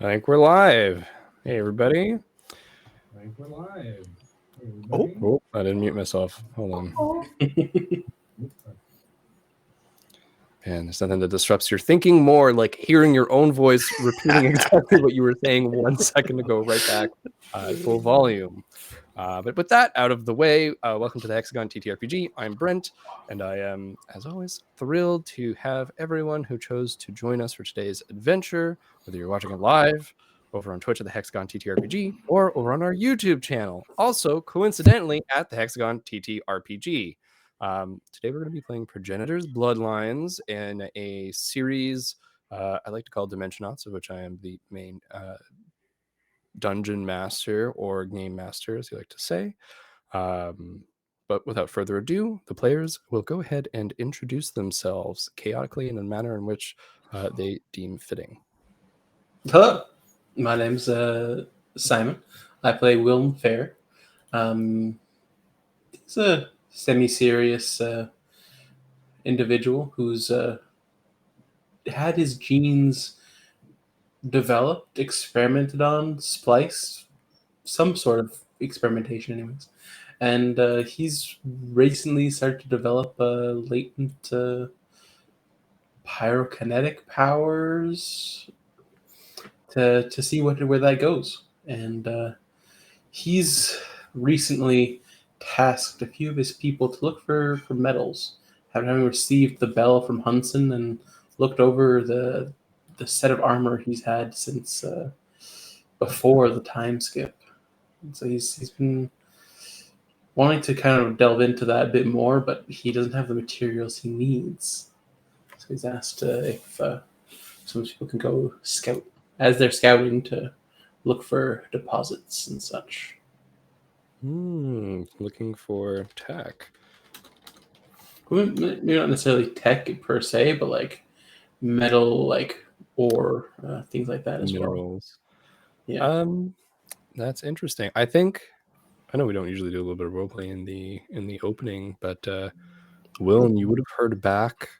I think we're live. Hey, everybody. I think we're live. Hey, everybody. Oh, I didn't mute myself. Hold on. And there's nothing that disrupts your thinking more like hearing your own voice repeating exactly what you were saying 1 second ago right back at full volume. But with that out of the way, welcome to the Hexagon TTRPG. I'm Brent, and I am, as always, thrilled to have everyone who chose to join us for today's adventure, whether you're watching it live over on Twitch at the Hexagon TTRPG or over on our YouTube channel, also coincidentally at the Hexagon TTRPG. Today we're going to be playing Progenitors, Bloodlines in a series I like to call Dimensionauts, of which I am the main dungeon master or game master, as you like to say. But without further ado, the players will go ahead and introduce themselves chaotically in a manner in which they deem fitting. Hello, my name's Simon. I play Wilm Fair. He's a semi-serious individual who's had his genes developed, experimented on, spliced, some sort of experimentation anyways. And he's recently started to develop latent pyrokinetic powers to see where that goes. And he's recently tasked a few of his people to look for metals. Having received the bell from Hunson and looked over the set of armor he's had since before the time skip. And so he's been wanting to kind of delve into that a bit more, but he doesn't have the materials he needs. So he's asked if some people can go scout as they're scouting to look for deposits and such. Looking for tech. Maybe not necessarily tech per se, but like metal, like ore, things like that as Minerals. Well. Yeah. That's interesting. I know we don't usually do a little bit of roleplay in the opening, but Will, you would have heard back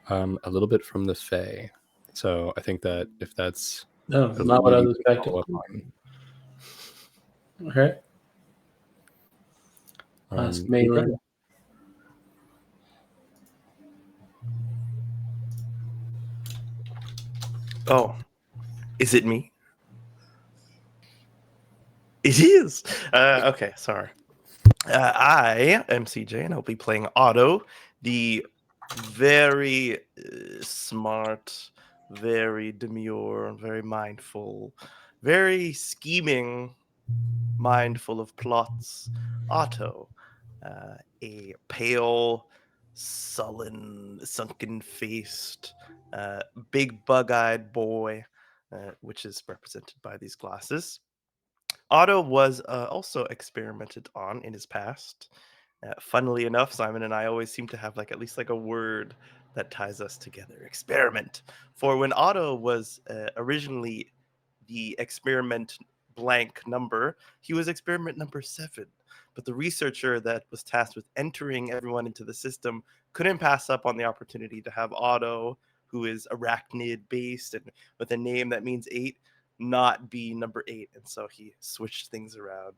a little bit from the Fae. So I think that if that's No, not what I was expecting. Okay. Ask Malin. Oh, is it me? It is. Okay, sorry. I am CJ, and I'll be playing Otto, the very smart, very demure, very mindful, very scheming, mindful of plots. Otto, a pale, sullen, sunken-faced, big bug-eyed boy, which is represented by these glasses. Otto was also experimented on in his past. Funnily enough, Simon and I always seem to have at least a word that ties us together. Experiment. For when Otto was originally the experiment blank number, he was experiment number 7. But the researcher that was tasked with entering everyone into the system couldn't pass up on the opportunity to have Otto, who is arachnid based and with a name that means 8, not be number 8. And so he switched things around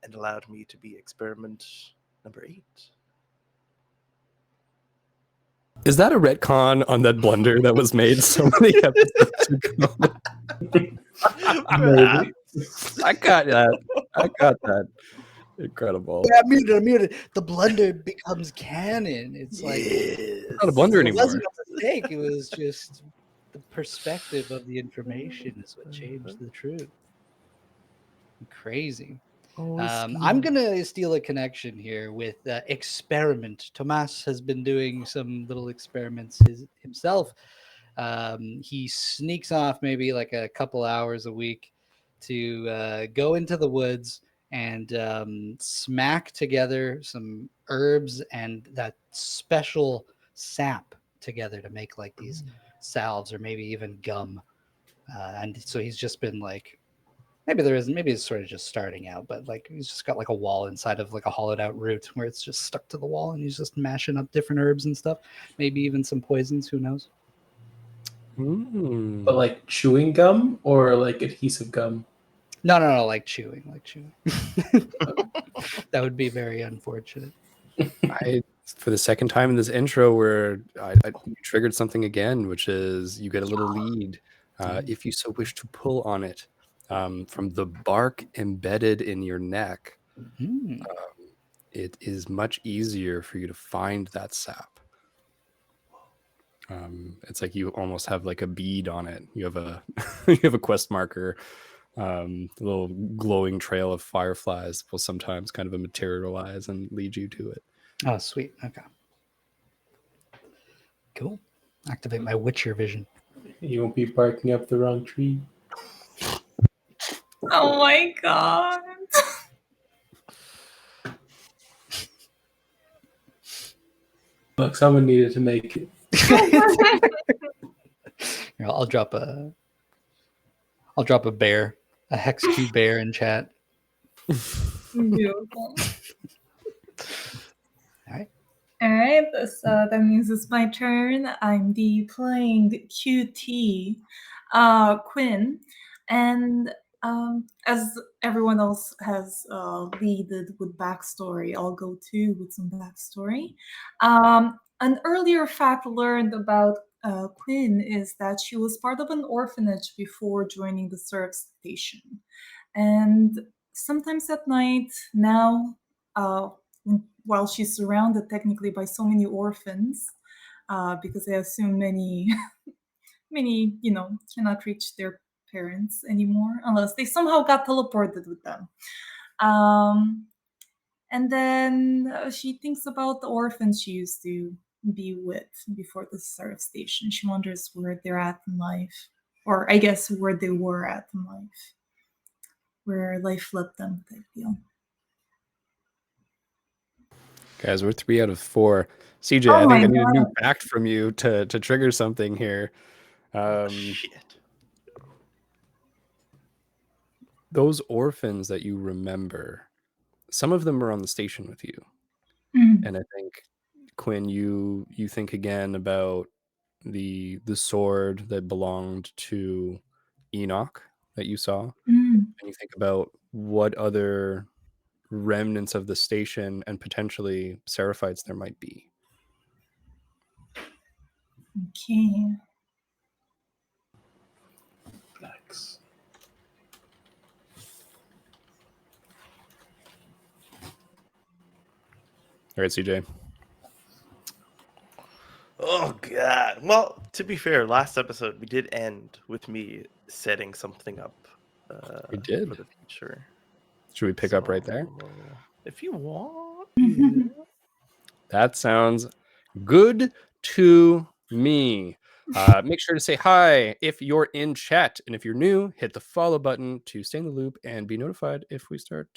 and allowed me to be experiment number 8. Is that a retcon on that blunder that was made so many episodes ago? Maybe. I got that. Incredible. Yeah, I'm muted. The blunder becomes canon. It's like It's not a blunder it anymore. wasn't a mistake. It was just the perspective of the information is what changed the truth. Crazy. I'm gonna steal a connection here with experiment. Tomas has been doing some little experiments himself. He sneaks off maybe a couple hours a week to go into the woods and smack together some herbs and that special sap together to make these salves or maybe even gum. And so he's just been maybe it's sort of just starting out, but he's just got a wall inside of a hollowed out root where it's just stuck to the wall and he's just mashing up different herbs and stuff. Maybe even some poisons, who knows? But like chewing gum or like adhesive gum? No, like chewing. That would be very unfortunate. For the second time in this intro where I triggered something again, which is you get a little lead if you so wish to pull on it from the bark embedded in your neck. It is much easier for you to find that sap. It's like you almost have like a bead on it. You have a you have a quest marker. A little glowing trail of fireflies will sometimes kind of materialize and lead you to it. Oh, sweet. Okay. Cool. Activate my Witcher vision. You won't be barking up the wrong tree. Oh my god. Look, someone needed to make it. Here, I'll drop a bear, a hex 2 bear in chat. Beautiful. All right. All right, that means it's my turn. I'm playing QT, Quinn, and as everyone else has leaded with backstory, I'll go too with some backstory. An earlier fact learned about Quinn is that she was part of an orphanage before joining the serf station, and sometimes at night now. While she's surrounded technically by so many orphans, because I assume many, cannot reach their parents anymore unless they somehow got teleported with them. And then she thinks about the orphans she used to be with before the serf station. She wonders where they're at in life, or I guess where they were at in life, where life led them, type deal. Guys, we're 3 out of 4. CJ, I think I need a new fact from you to trigger something here. Shit. Those orphans that you remember, some of them were on the station with you. And I think, Quinn, you think again about the sword that belonged to Enoch that you saw. And you think about what other remnants of the station and potentially Seraphites there might be. Okay. Nice. All right, CJ. Oh god. Well, to be fair, last episode we did end with me setting something up. We did for the future. Should we pick up right there? If you want. That sounds good to me. Make sure to say hi if you're in chat, and if you're new, hit the follow button to stay in the loop and be notified if we start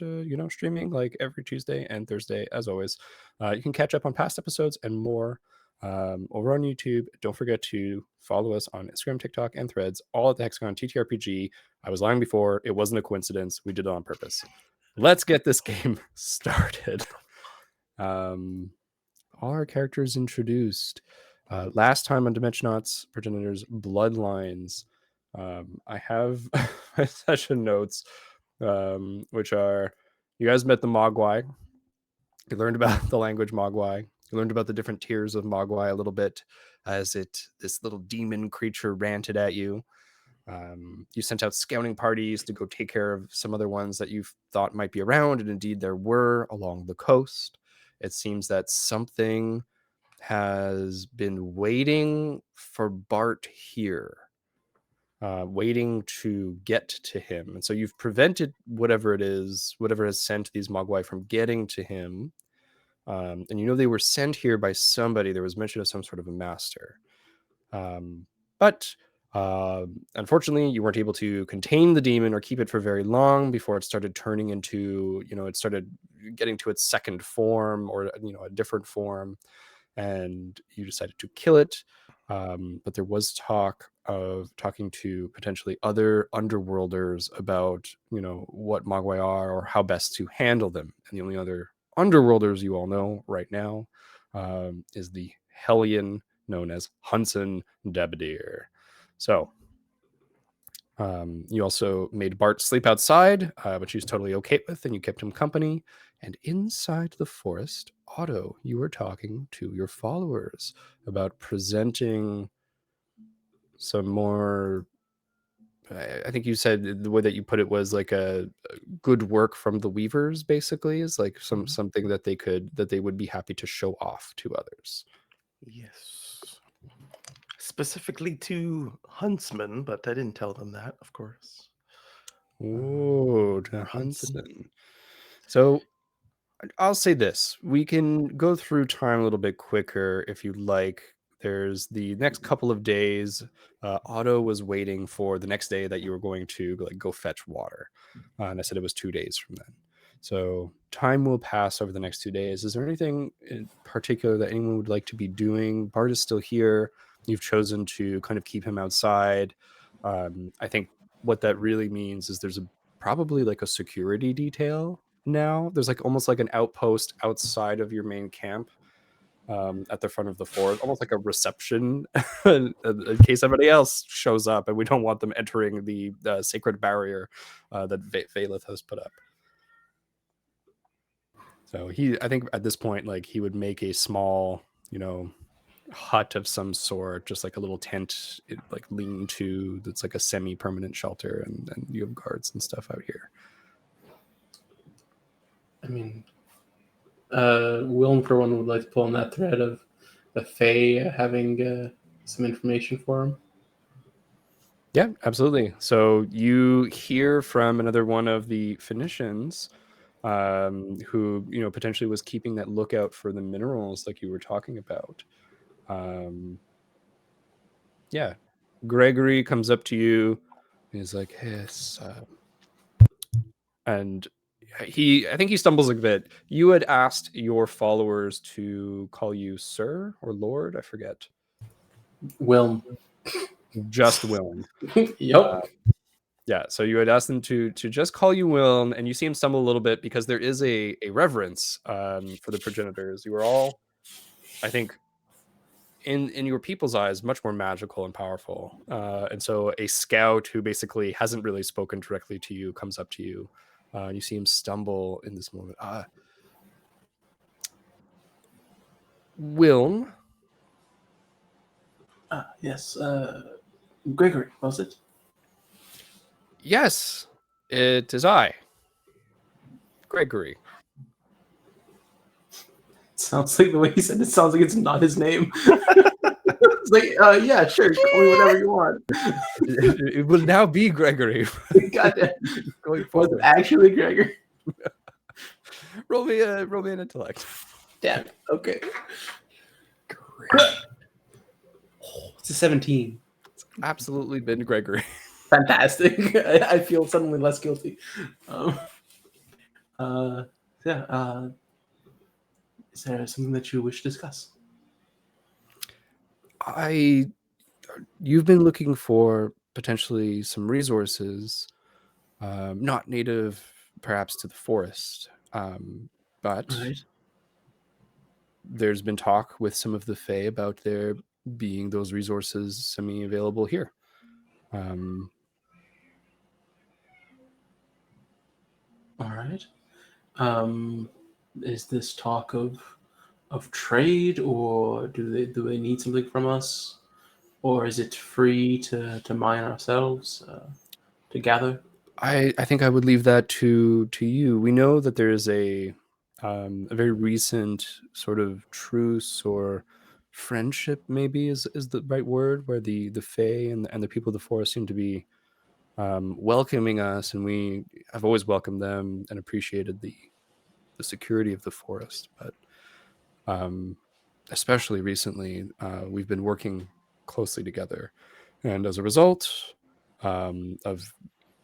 streaming like every Tuesday and Thursday. As always, you can catch up on past episodes and more over on YouTube. Don't forget to follow us on Instagram, TikTok, and Threads, all at the TheHexagonTTRPG. I was lying before. It wasn't a coincidence. We did it on purpose. Let's get this game started. All our characters introduced. Last time on Dimensionauts, Progenitors, Bloodlines. I have my session notes, which are, you guys met the Mogwai. You learned about the language Mogwai. You learned about the different tiers of Mogwai a little bit as this little demon creature ranted at you. You sent out scouting parties to go take care of some other ones that you thought might be around, and indeed there were along the coast. It seems that something has been waiting for Bart here, waiting to get to him. And so you've prevented whatever it is, whatever has sent these Mogwai from getting to him. And they were sent here by somebody. There was mention of some sort of a master. But unfortunately, you weren't able to contain the demon or keep it for very long before it started turning into, it started getting to its second form, or, a different form. And you decided to kill it. But there was talk of talking to potentially other underworlders about, what Mogwai are or how best to handle them. And the only other underworlders you all know right now is the Hellion known as Hunson Debadir. So you also made Bart sleep outside, which he was totally okay with, and you kept him company. And inside the forest, Otto, you were talking to your followers about presenting some more. I think you said the way that you put it was like a good work from the Weavers. Basically, is like something that they would be happy to show off to others. Yes. Specifically to huntsmen, but I didn't tell them that, of course. Oh, to Huntsman. Huntsman. So I'll say this. We can go through time a little bit quicker if you like. There's the next couple of days. Otto was waiting for the next day that you were going to like go fetch water. And I said it was 2 days from then. So time will pass over the next 2 days. Is there anything in particular that anyone would like to be doing? Bart is still here. You've chosen to kind of keep him outside. I think what that really means is there's probably like a security detail now. There's like almost like an outpost outside of your main camp at the front of the fort, almost like a reception in case somebody else shows up and we don't want them entering the sacred barrier that Valeth has put up. So I think at this point, like he would make a small, hut of some sort, just like a little tent, like lean-to that's like a semi-permanent shelter, and you have guards and stuff out here. I mean, Willem for one would like to pull on that thread of the Fae having some information for him. Yeah, absolutely. So you hear from another one of the Phoenicians who, potentially was keeping that lookout for the minerals like you were talking about. Yeah. Gregory comes up to you and he's like, yes. And I think he stumbles a bit. You had asked your followers to call you sir or lord, I forget. Willem. Just Willem. Yep. Yeah, so you had asked them to just call you Willem, and you see him stumble a little bit because there is a reverence for the progenitors. You are all, I think, in your people's eyes, much more magical and powerful. And so a scout who basically hasn't really spoken directly to you comes up to you. You see him stumble in this moment. Willem? Yes. Gregory, was it? Yes, it is I. Gregory. Sounds like the way he said it sounds like it's not his name. It's like, yeah, sure, call me whatever you want. It will now be Gregory. Goddamn. Going Was it forward. actually Gregory? Roll me an intellect. Damn. Okay. It's a 17. It's absolutely been Gregory. Fantastic. I feel suddenly less guilty. Yeah. Is there something that you wish to discuss? You've been looking for potentially some resources, not native perhaps to the forest, but Right. there's been talk with some of the Fae about there being those resources semi-available here. All right. Is this talk of trade, or do they need something from us, or is it free to mine ourselves, to gather? I think I would leave that to you. We know that there is a very recent sort of truce or friendship, maybe is the right word, where the Fae and the people of the forest seem to be welcoming us, and we have always welcomed them and appreciated the security of the forest. But especially recently, we've been working closely together, and as a result of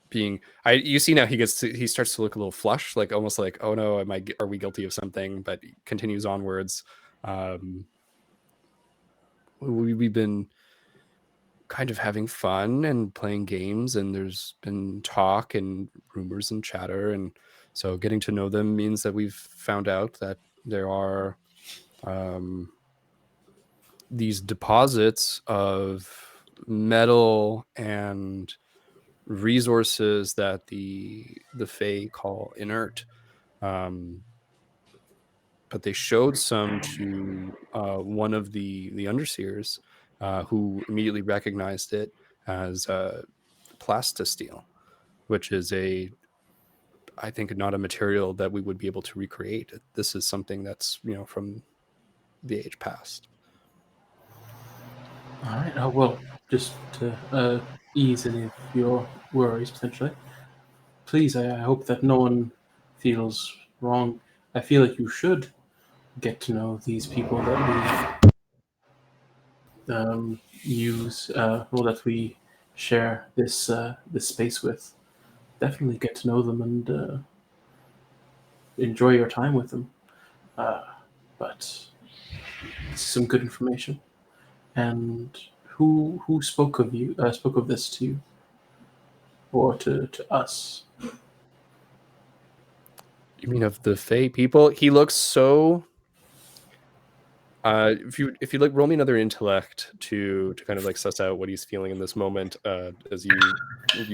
being, you see now he starts to look a little flushed, like almost like, oh no, are we guilty of something? But he continues onwards. We've been kind of having fun and playing games, and there's been talk and rumors and chatter, and so getting to know them means that we've found out that there are these deposits of metal and resources that the Fae call inert. But they showed some to one of the underseers, who immediately recognized it as plastisteel, which is I think not a material that we would be able to recreate. This is something that's from the age past. All right. Well, just to ease any of your worries potentially, please, I hope that no one feels wrong. I feel like you should get to know these people that we use, or that we share this space with. Definitely get to know them and enjoy your time with them. But this is some good information. And who spoke of this to you, or to us? You mean of the Fae people? He looks so. If you like, roll me another intellect to kind of like suss out what he's feeling in this moment, as you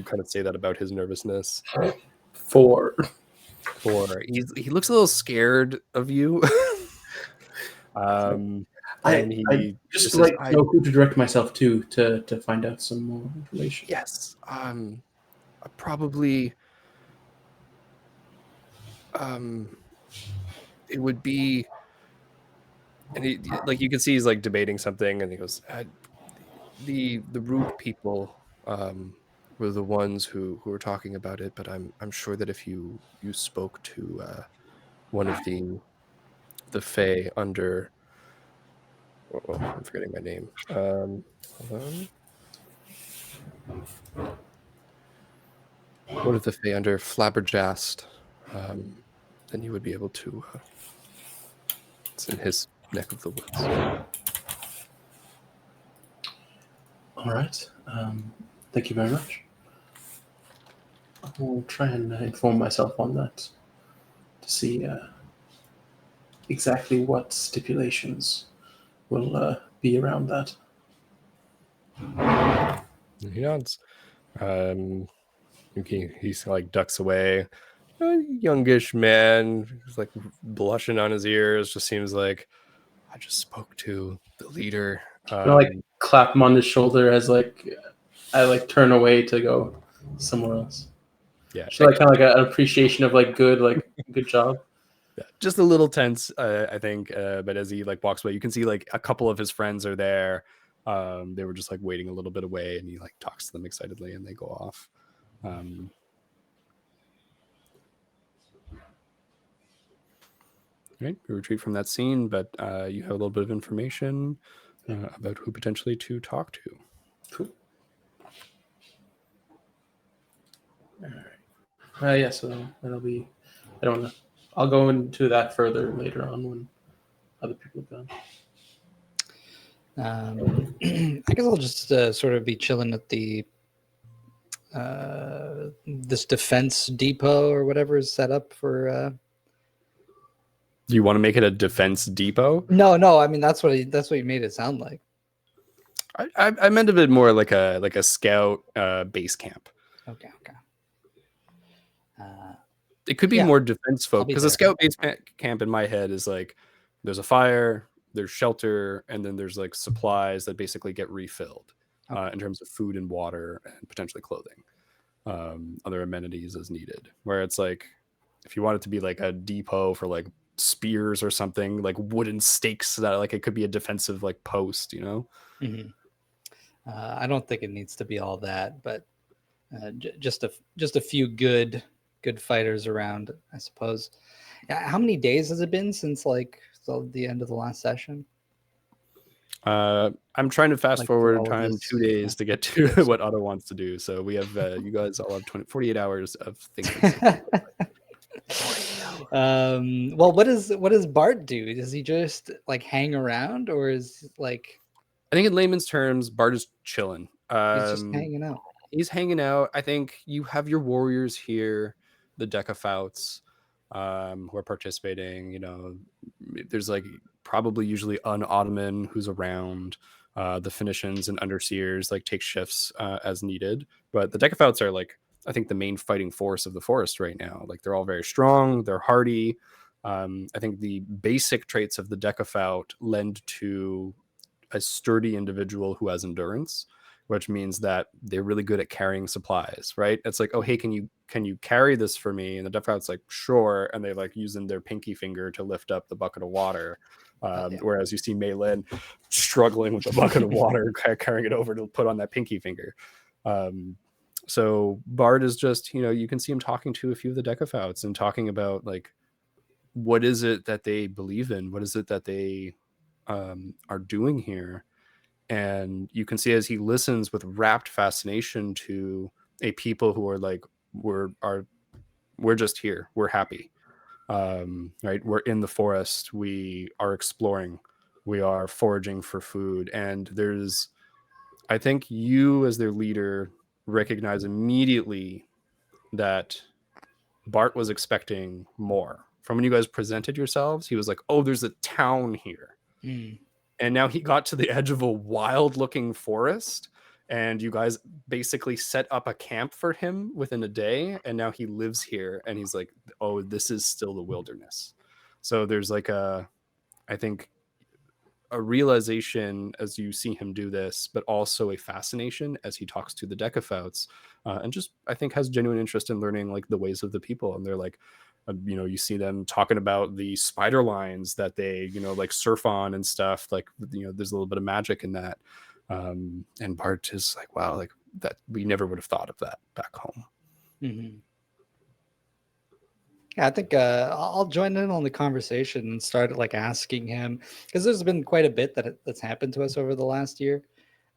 kind of say that about his nervousness. 4. He looks a little scared of you. And I just like know who to direct myself to find out some more information. Yes. Probably. It would be. And he, like, you can see he's like debating something, and he goes, the root people were the ones who were talking about it, but I'm sure that if you spoke to one of the Fae under, I'm forgetting my name. Hold on. One of the Fae under Flabbergast, then you would be able to. It's in his neck of the woods. All right. Thank you very much. I'll try and inform myself on that to see exactly what stipulations will be around that. He nods. He's like ducks away. A youngish man, he's like blushing on his ears. Just seems like, I just spoke to the leader. I like clap him on the shoulder as I turn away to go somewhere else. Yeah, so like kind of like an appreciation of good job. Yeah, just a little tense, I think. But as he like walks away, you can see like a couple of his friends are there. They were just like waiting a little bit away, and he like talks to them excitedly, and they go off. Right, we retreat from that scene, but you have a little bit of information about who potentially to talk to. Cool. All right. Yeah. So that'll be. I don't know. I'll go into that further later on when other people have gone. I guess I'll just sort of be chilling at the this defense depot or whatever is set up for. Do you want to make it a defense depot? No. I mean that's what you made it sound like. I meant a bit more like a scout base camp. Okay. It could be more defense folk, because a scout base camp in my head is like there's a fire, there's shelter, and then there's like supplies that basically get refilled in terms of food and water and potentially clothing, other amenities as needed. Where it's like if you want it to be like a depot for like spears or something, like wooden stakes that like it could be a defensive like post, Mm-hmm. I don't think it needs to be all that, but just a few good fighters around, I suppose. How many days has it been since the end of the last session? I'm trying to fast forward time 2 days to get to what Otto wants to do. So we have you guys all have 48 hours of thinking. Well, what does Bart do? Does he just like hang around, or is like? I think in layman's terms, Bart is chilling. He's just hanging out. He's hanging out. I think you have your warriors here, the Decafouts, who are participating. There's like probably usually an Ottoman who's around. The Phoenicians and Underseers like take shifts as needed, but the Decaphoutes are like, I think, the main fighting force of the forest right now. Like they're all very strong, they're hardy. I think the basic traits of the Decaphout lend to a sturdy individual who has endurance, which means that they're really good at carrying supplies, right? It's like, oh, hey, can you carry this for me? And the Decaphout's like, sure. And they like using their pinky finger to lift up the bucket of water. Whereas you see Maylin struggling with the bucket of water, carrying it over to put on that pinky finger. So Bard is just, you can see him talking to a few of the Decaphoutes and talking about like, what is it that they believe in? What is it that they are doing here? And you can see as he listens with rapt fascination to a people who are like, we're just here, we're happy, right? We're in the forest, we are exploring, we are foraging for food. And I think you as their leader recognize immediately that Bart was expecting more. From when you guys presented yourselves, he was like, oh, there's a town here. And now he got to the edge of a wild looking forest, and you guys basically set up a camp for him within a day. And now he lives here, and he's like, oh, this is still the wilderness. So there's like I think a realization as you see him do this, but also a fascination as he talks to the Decaphoutes, and just, I think, has genuine interest in learning like the ways of the people. And they're like, you see them talking about the spider lines that they, like surf on and stuff. Like, there's a little bit of magic in that. And Bart is like, wow, like that, we never would have thought of that back home. Mm-hmm. Yeah, I think I'll join in on the conversation and start like asking him, because there's been quite a bit that's happened to us over the last year.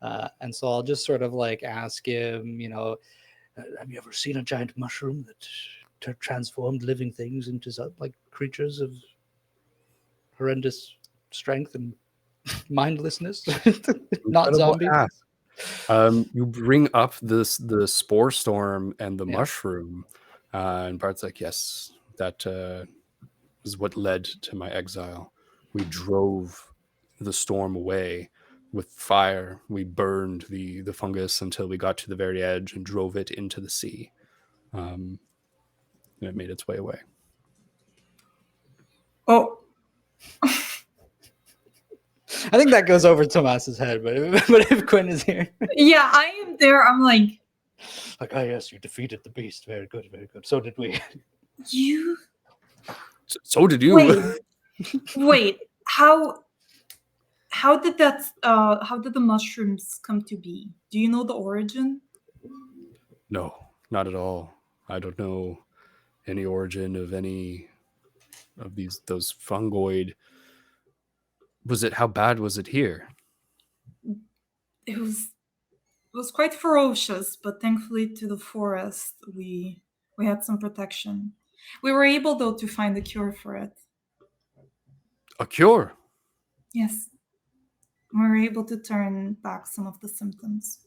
And so I'll just sort of like ask him, have you ever seen a giant mushroom that transformed living things into like creatures of horrendous strength and mindlessness? Not zombie. You bring up the spore storm and the mushroom, and Bart's like, yes, that is what led to my exile. We drove the storm away with fire. We burned the fungus until we got to the very edge and drove it into the sea. And it made its way away. Oh, I think that goes over Tomas's head, but if Quinn is here, yeah, I am there. I'm like, oh yes, you defeated the beast. Very good, very good. So did we. You? So did you. Wait. How did that? How did the mushrooms come to be? Do you know the origin? No, not at all. I don't know any origin of any of those fungoid. How bad was it here? It was quite ferocious, but thankfully to the forest we had some protection. We were able though to find a cure for it. A cure? Yes. We were able to turn back some of the symptoms.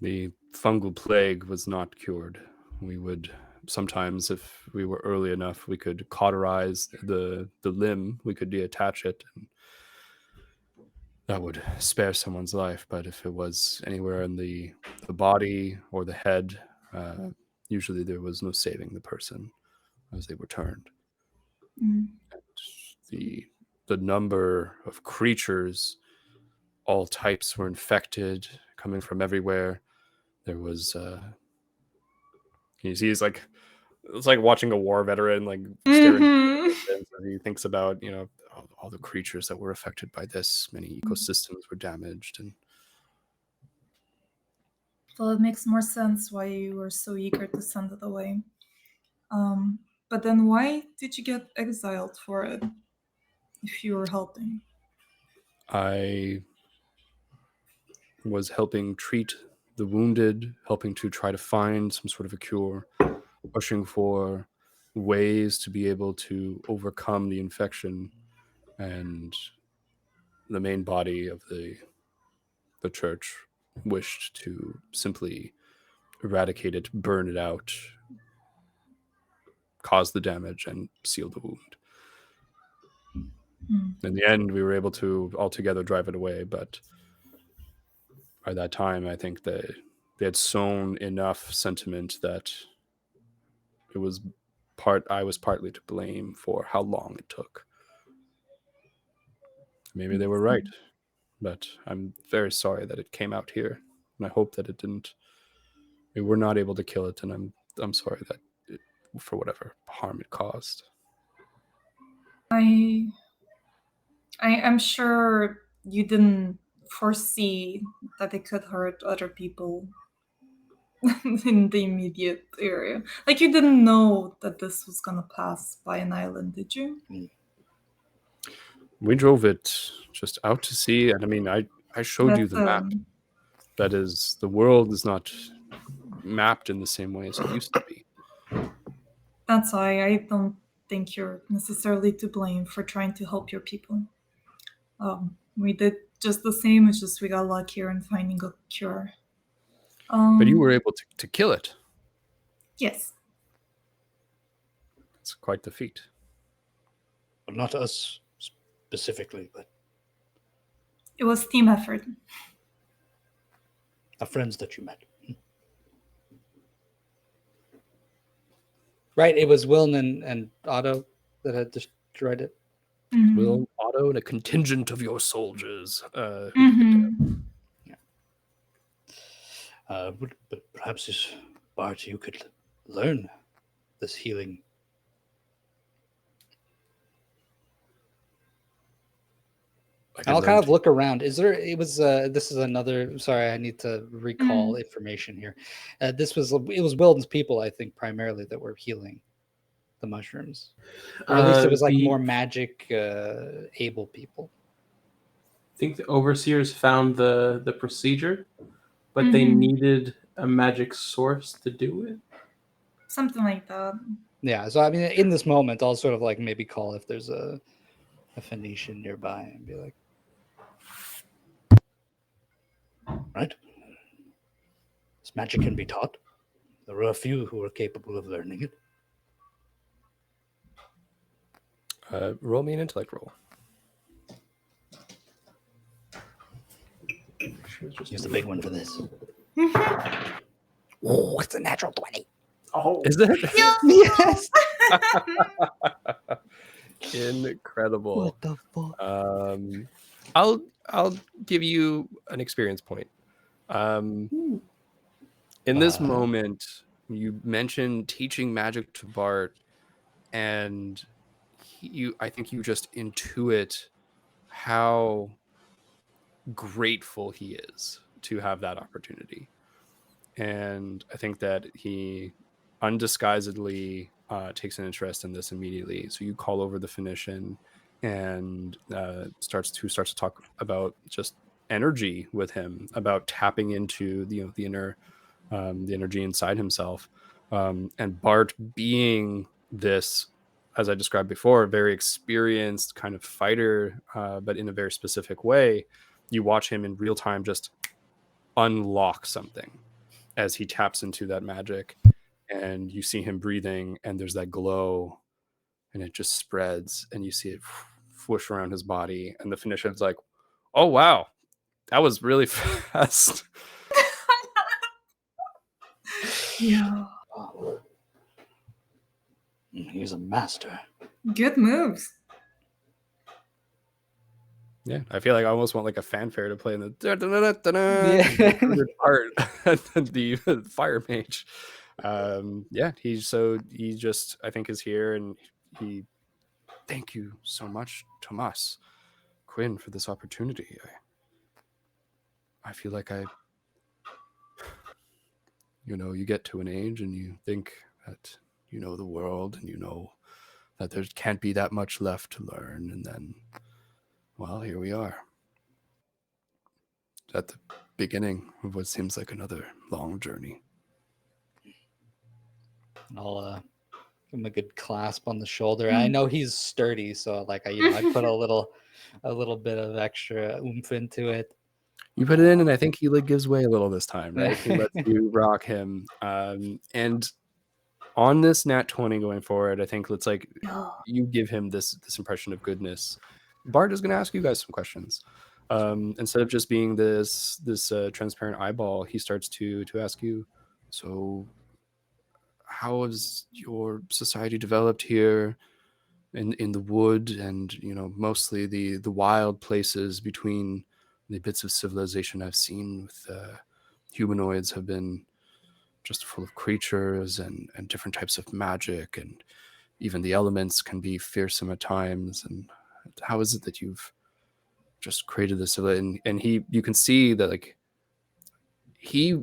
The fungal plague was not cured. We would sometimes, if we were early enough, we could cauterize the limb, we could deattach it, and that would spare someone's life. But if it was anywhere in the body or the head, usually there was no saving the person as they were turned. And the number of creatures, all types, were infected, coming from everywhere. There was you see, it's like watching a war veteran like staring as he thinks about all the creatures that were affected by this. Many ecosystems were damaged. And well, it makes more sense why you were so eager to send it away. But then why did you get exiled for it if you were helping? I was helping treat the wounded, helping to try to find some sort of a cure, pushing for ways to be able to overcome the infection. And the main body of the church wished to simply eradicate it, burn it out, cause the damage, and seal the wound. In the end, we were able to altogether drive it away, but by that time, I think they had sown enough sentiment that it was I was partly to blame for how long it took. Maybe they were right, but I'm very sorry that it came out here, and I hope that it didn't. We were not able to kill it, and I'm sorry that for whatever harm it caused. I'm sure you didn't foresee that it could hurt other people in the immediate area. Like, you didn't know that this was gonna pass by an island, did you? We drove it just out to sea, and I mean, I showed you the map. That is, the world is not mapped in the same way as it used to be. That's why I don't think you're necessarily to blame for trying to help your people. We did just the same, it's just we got luckier in finding a cure. But you were able to kill it. Yes. It's quite the feat. Well, not us specifically, but It was team effort. our friends that you met. Right, it was Wiln and Otto that had destroyed it. Mhm. Will, Otto, and a contingent of your soldiers. Mhm. But perhaps, Bart, you could learn this healing. I'll kind of look around. Is there? It was. This is another. Sorry, I need to recall information here. It was Wilden's people, I think, primarily that were healing the mushrooms, or at least it was like more magic able people. I think the overseers found the procedure, but they needed a magic source to do it. Something like that. Yeah. So I mean, in this moment, I'll sort of like maybe call if there's a Phoenician nearby and be like, right, this magic can be taught. There are a few who are capable of learning it. Roll me an intellect roll. Use the big one for this. Oh, it's a natural 20. Oh, Is it? Yes. Incredible. What the fuck? I'll give you an experience point. In this moment, you mentioned teaching magic to Bart, and I think you just intuit how grateful he is to have that opportunity. And I think that he undisguisedly takes an interest in this immediately. So you call over the Phoenician and starts to talk about just energy with him, about tapping into the inner the energy inside himself, and Bart being this, as I described before, very experienced kind of fighter, but in a very specific way. You watch him in real time just unlock something as he taps into that magic, and you see him breathing, and there's that glow, and it just spreads, and you see it whoosh around his body, and the Phoenician's like, oh wow, that was really fast. Yeah. He's a master. Good moves. Yeah, I feel like I almost want like a fanfare to play in the part, and then the fire mage. Yeah, he just, I think, is here, and he. Thank you so much, Tomas, Quinn, for this opportunity. I feel like you get to an age and you think that you know the world, and you know that there can't be that much left to learn, and then, well, here we are at the beginning of what seems like another long journey. I'll give him a good clasp on the shoulder. I know he's sturdy, so like I put a little bit of extra oomph into it. You put it in, and I think he gives way a little this time, right? He lets you rock him. And on this nat 20 going forward, I think let's like you give him this impression of goodness, Bart is going to ask you guys some questions. Instead of just being this transparent eyeball, he starts to ask you, so how has your society developed here in the wood, and mostly the wild places between the bits of civilization I've seen with humanoids have been just full of creatures and different types of magic, and even the elements can be fearsome at times. And how is it that you've just created this? And you can see that, like, he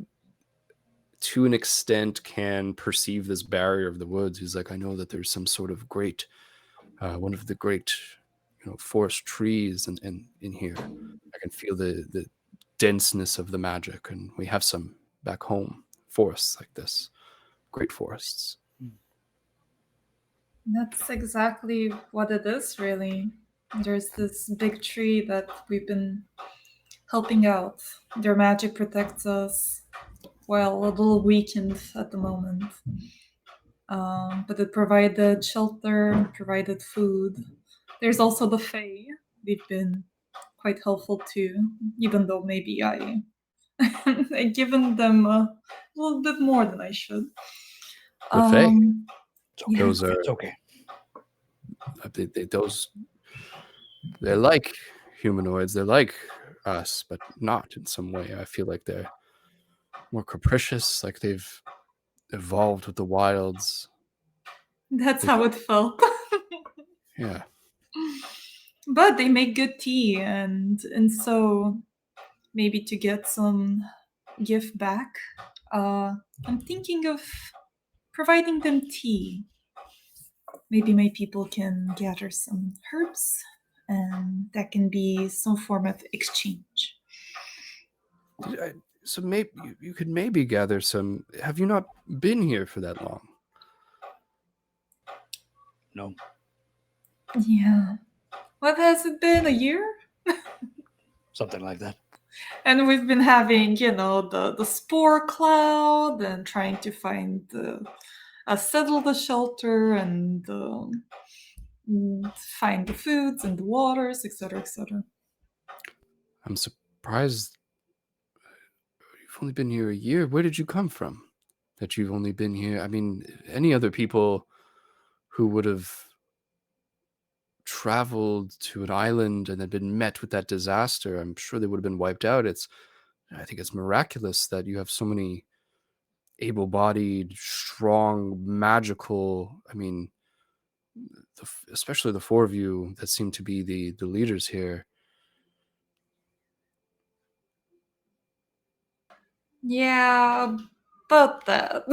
to an extent can perceive this barrier of the woods. He's like, I know that there's some sort of great one of the great forest trees and in here. I can feel the denseness of the magic, and we have some back home, forests like this, great forests. That's exactly what it is, really. There's this big tree that we've been helping out. Their magic protects us, while a little weakened at the moment. But it provided shelter, provided food. There's also the Fae. They've been quite helpful too, even though maybe I've given them a little bit more than I should. The Fae. Okay. Those are It's okay. they're like humanoids. They're like us, but not in some way. I feel like they're more capricious, like they've evolved with the wilds. That's how it felt. Yeah. But they make good tea, and so maybe to get some gift back, I'm thinking of providing them tea. Maybe my people can gather some herbs, and that can be some form of exchange. So maybe you could maybe gather some. Have you not been here for that long? No. Yeah. What has it been? A year? Something like that. And we've been having, the spore cloud and trying to find settle the shelter and find the foods and the waters, etc., etc. I'm surprised you've only been here a year. Where did you come from that you've only been here? I mean, any other people who would have traveled to an island and had been met with that disaster, I'm sure they would have been wiped out. I think it's miraculous that you have so many able-bodied, strong, magical, I mean, especially the four of you that seem to be the leaders here. Yeah, but that.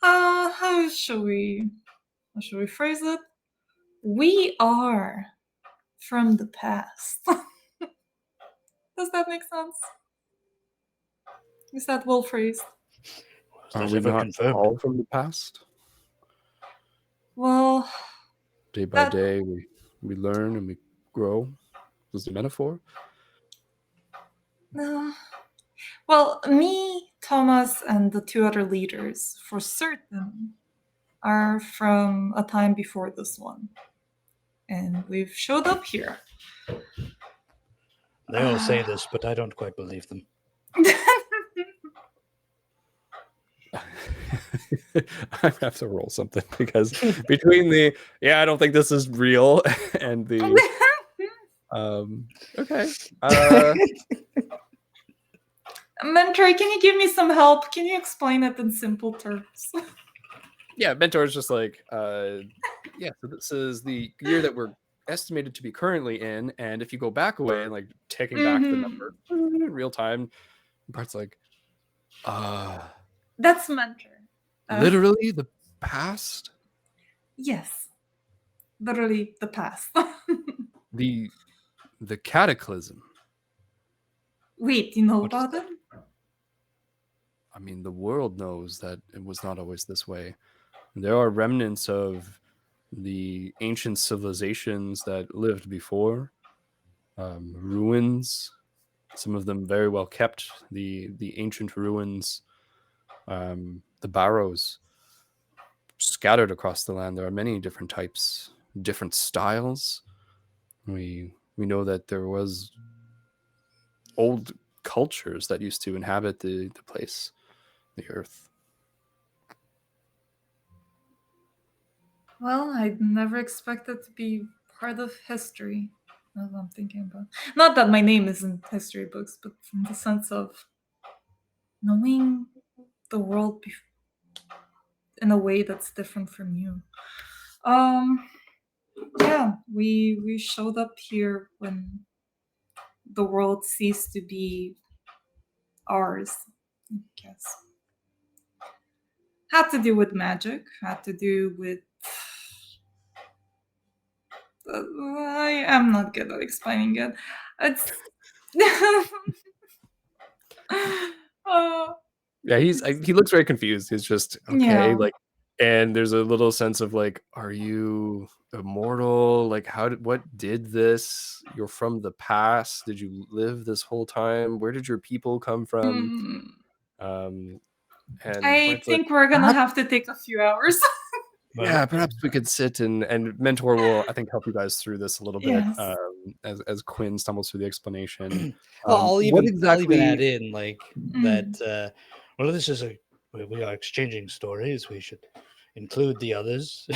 How shall we phrase it? We are from the past. Does that make sense? Is that well phrased? Was Are that we ever not confirmed? all from the past? Well, Day by that- day, we learn and we grow. Was the metaphor? well, me, Thomas, and the two other leaders, for certain, are from a time before this one. And we've showed up here. They all say this, but I don't quite believe them. I have to roll something because between the I don't think this is real and the okay. Mentor, can you give me some help? Can you explain it in simple terms? Yeah, Mentor is just like so this is the year that we're estimated to be currently in, and if you go back away and like taking back the number in real time, Bart's like That's Mentor. literally the past? Yes. Literally the past. The cataclysm. Wait, you know What is about that? it? I mean, the world knows that it was not always this way. There are remnants of the ancient civilizations that lived before, ruins, some of them very well kept, the ancient ruins, the barrows scattered across the land. There are many different types. different styles. We know that there was old cultures that used to inhabit the place, the earth. Well, I never expected to be part of history. That's what I'm thinking about. Not that my name is in history books, but from the sense of knowing the world in a way that's different from you. Yeah, we showed up here when the world ceased to be ours, I guess. Had to do with magic, had to do with I am not good at explaining it. It's Yeah, he looks very confused. He's just okay, Yeah. like, and there's a little sense of like, are you immortal? Like, what did this? You're from the past. Did you live this whole time? Where did your people come from? And I Bart's like, think we're gonna have to take a few hours. yeah, perhaps we could sit and Mentor will, I think, help you guys through this a little bit. Yes. As Quinn stumbles through the explanation. I'll What even exactly? add in like Mm. that. Well, this is we are exchanging stories. We should include the others.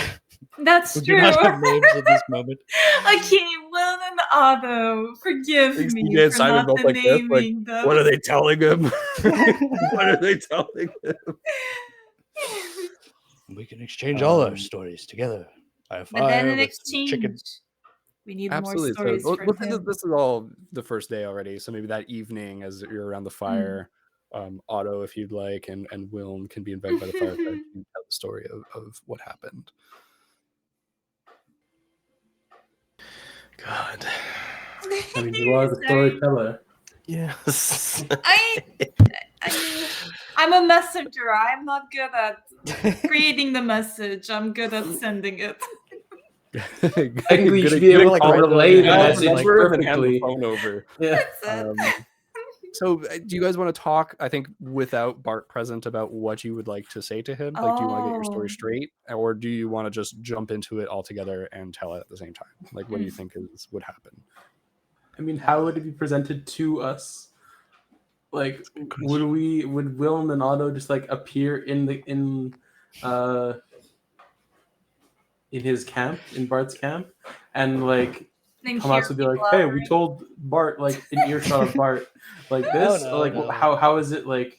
That's who do true. not have names at this moment. Okay, Will and Otto, forgive Thanks, me TJ and for Simon not both like this, like, naming them. what are they telling him? What are they telling him? We can exchange all our stories together. I have But then fire in with some chicken. exchange, we need Absolutely. more stories So from this him. is all the first day already. So maybe that evening, as you're around the fire, Otto, if you'd like, and Wilm can be invited by the fireside to tell the story of what happened. God. I mean, you are the storyteller. Yes. I'm a messenger. I'm not good at creating the message. I'm good at sending it. Technically, you should be able to relay the message perfectly. Phone over. Yeah. So do you guys want to talk, I think, without Bart present about what you would like to say to him? Like, do you want to get your story straight, or do you want to just jump into it all together and tell it at the same time? Like, what do you think would happen? I mean, how would it be presented to us? Like, would Willem and Otto just like appear in his camp, in Bart's camp, and like come out to be like, hey, we told Bart, like in earshot of Bart, like this? No, like, no. how is it like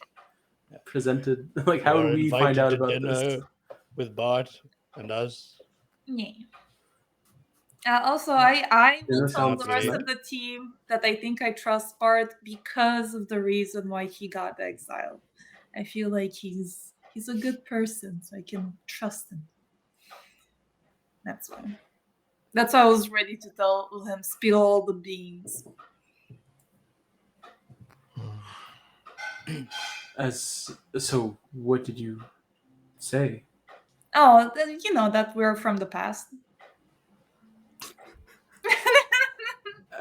presented? Like, how would we find out about this? With Bart and us? Yeah. Also, I will This tell sounds the rest good. of the team that I think I trust Bart because of the reason why he got exiled. I feel like he's a good person, so I can trust him. That's why. That's why I was ready to tell him spill all the beans. So, what did you say? Oh, you know that we're from the past.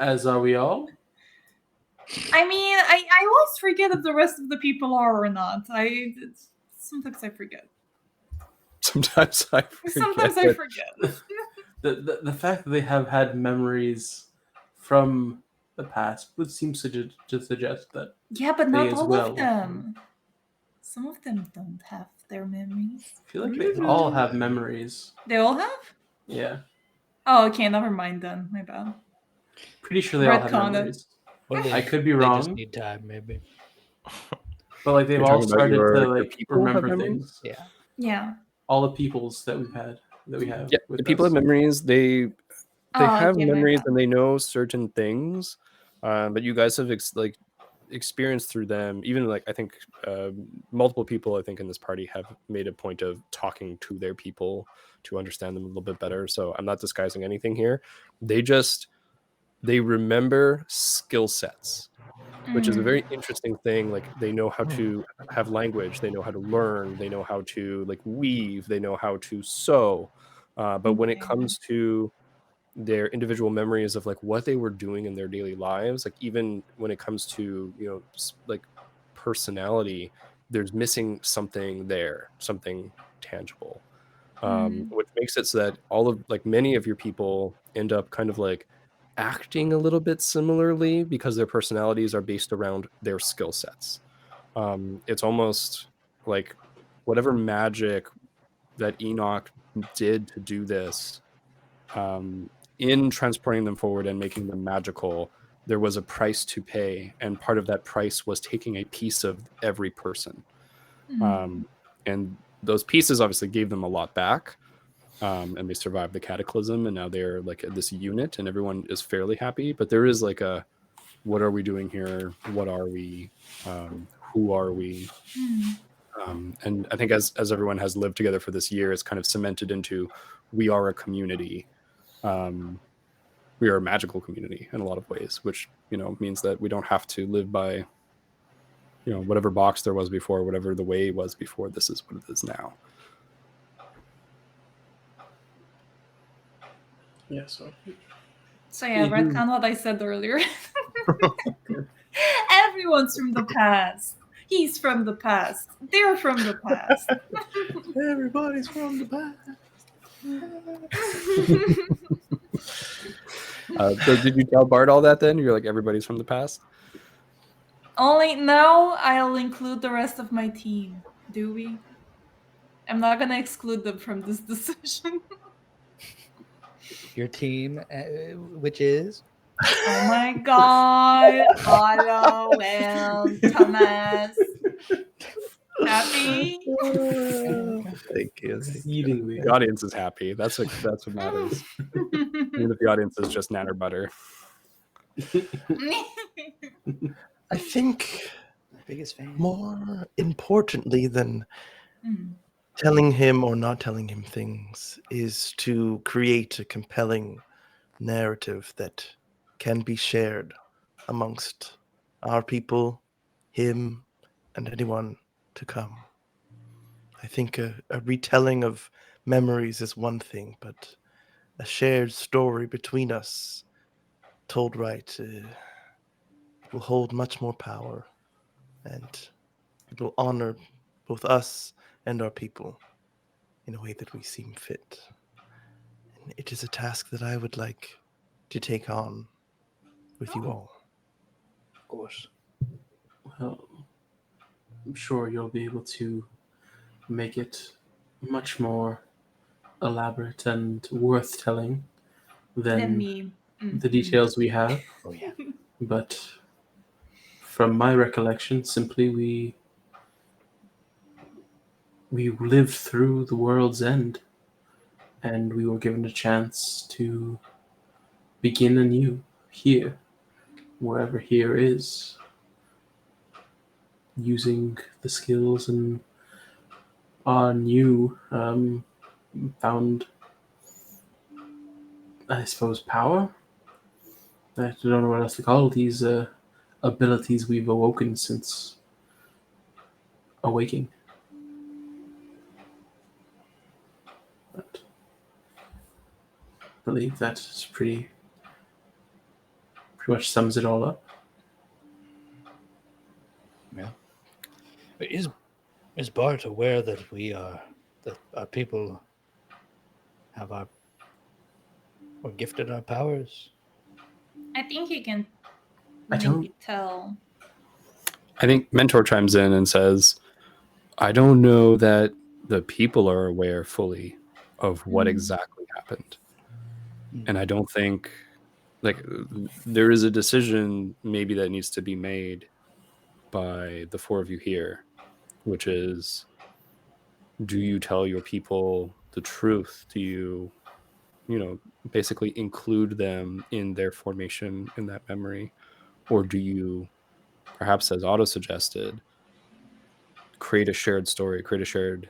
As are we all? I mean, I always forget if the rest of the people are or not. Sometimes I forget. Sometimes I forget. The fact that they have had memories from the past would seem to suggest that. Yeah, but they not as all well. of them. Some of them don't have their memories. I feel like they all have memories. They all have? Yeah. Oh, okay, never mind then. My bad. Pretty sure they all have Retcon it. memories. I could be They wrong. just need time, maybe. But like they've You're all talking about started to your like people have remember memories? things. Yeah. Yeah. All the peoples that we have. Yeah, the people have memories. They have okay, my memories bad. and they know certain things, but you guys have experienced through them. Even like I think multiple people I think in this party have made a point of talking to their people to understand them a little bit better. So I'm not disguising anything here. They remember skill sets, which is a very interesting thing. Like they know how to have language, they know how to learn, they know how to like weave, they know how to sew. But when it comes to their individual memories of like what they were doing in their daily lives, like even when it comes to, you know, like personality, there's missing something there, something tangible. which makes it so that all of like many of your people end up kind of like acting a little bit similarly because their personalities are based around their skill sets. It's almost like whatever magic that Enoch did to do this, in transporting them forward and making them magical, there was a price to pay, and part of that price was taking a piece of every person. And those pieces obviously gave them a lot back, and they survived the cataclysm, and now they're like this unit, and everyone is fairly happy. But there is like a, what are we doing here? What are we? Who are we? And I think as everyone has lived together for this year, it's kind of cemented into, we are a community. We are a magical community in a lot of ways, which, you know, means that we don't have to live by, you know, whatever box there was before, whatever the way was before. This is what it is now. Yeah, so yeah, retcon what I said earlier. Everyone's from the past. He's from the past. They're from the past. Everybody's from the past. So did you tell Bart all that then? You're like, everybody's from the past? Only now I'll include the rest of my team. Do we? I'm not gonna exclude them from this decision. Your team, which is? Oh my god. Otto and Thomas. Happy? Thank you. exceedingly. The audience is happy. That's what matters. Even if the audience is just nanner butter. I think Biggest fan. more importantly than telling him or not telling him things is to create a compelling narrative that can be shared amongst our people, him, and anyone to come. I think a retelling of memories is one thing, but a shared story between us, told right, will hold much more power, and it will honor both us and our people in a way that we seem fit. And it is a task that I would like to take on with you all. Of course. Well, I'm sure you'll be able to make it much more elaborate and worth telling Than than me. the details we have. Oh yeah. But from my recollection, simply we lived through the world's end, and we were given a chance to begin anew here, wherever here is, using the skills and our new found, I suppose, power. I don't know what else to call these abilities we've awoken since awaking. But I believe that is pretty much sums it all up. Yeah. Is Bart aware that that our people were gifted our powers? I think he can I don't- maybe tell. I think Mentor chimes in and says, I don't know that the people are aware fully of what exactly happened. And I don't think, like, there is a decision maybe that needs to be made by the four of you here, which is, do you tell your people the truth? Do you, you know, basically include them in their formation in that memory? Or do you, perhaps as Otto suggested, create a shared story, create a shared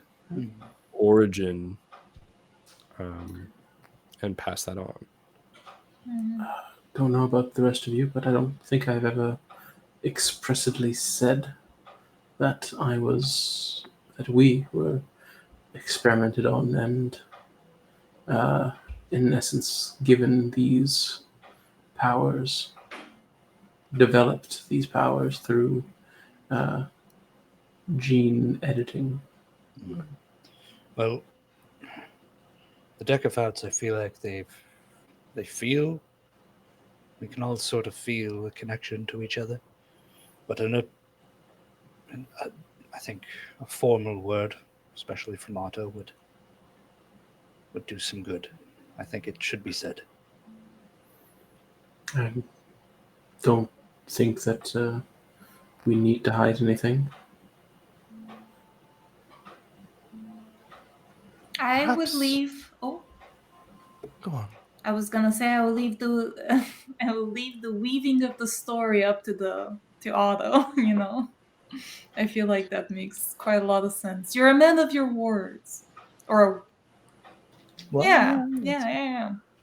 origin, and pass that on? Don't know about the rest of you, but I don't think I've ever expressly said that we were experimented on and, in essence, given these powers, developed these powers through gene editing. Well, The Decaphoutes, I feel like they feel. We can all sort of feel a connection to each other. But I think a formal word, especially from Otto, would do some good. I think it should be said. I don't think that we need to hide anything. I would Perhaps- leave. Oh, Go on. I was gonna say I will leave the I will leave the weaving of the story up to Otto. You know, I feel like that makes quite a lot of sense. You're a man of your words, or Well, yeah.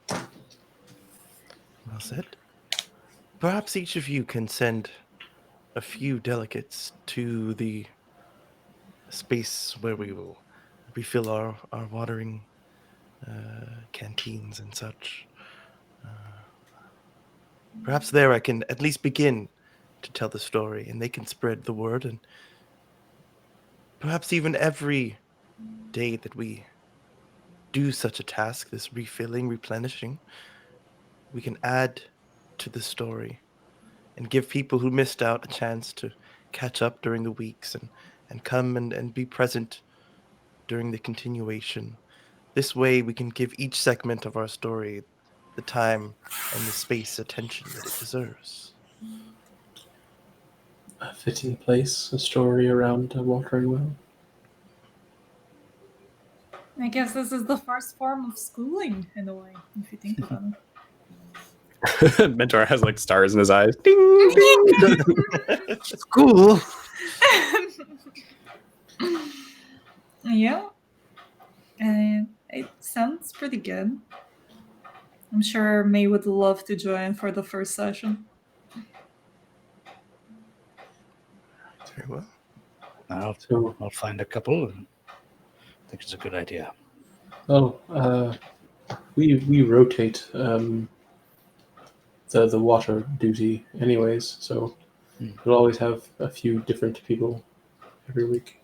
Well said. Perhaps each of you can send a few delegates to the space where we will refill our watering canteens and such. Perhaps there I can at least begin to tell the story, and they can spread the word, and perhaps even every day that we do such a task, this refilling, replenishing, we can add to the story and give people who missed out a chance to catch up during the weeks and come and be present during the continuation. This way we can give each segment of our story the time and the space attention that it deserves. A fitting place, a story around a watering well. I guess this is the first form of schooling in a way, if you think about Mentor has like stars in his eyes. Ding, it. School. Yeah, it sounds pretty good. I'm sure May would love to join for the first session. Very well. I'll find a couple. And I think it's a good idea. We rotate the water duty anyways, so we'll always have a few different people every week.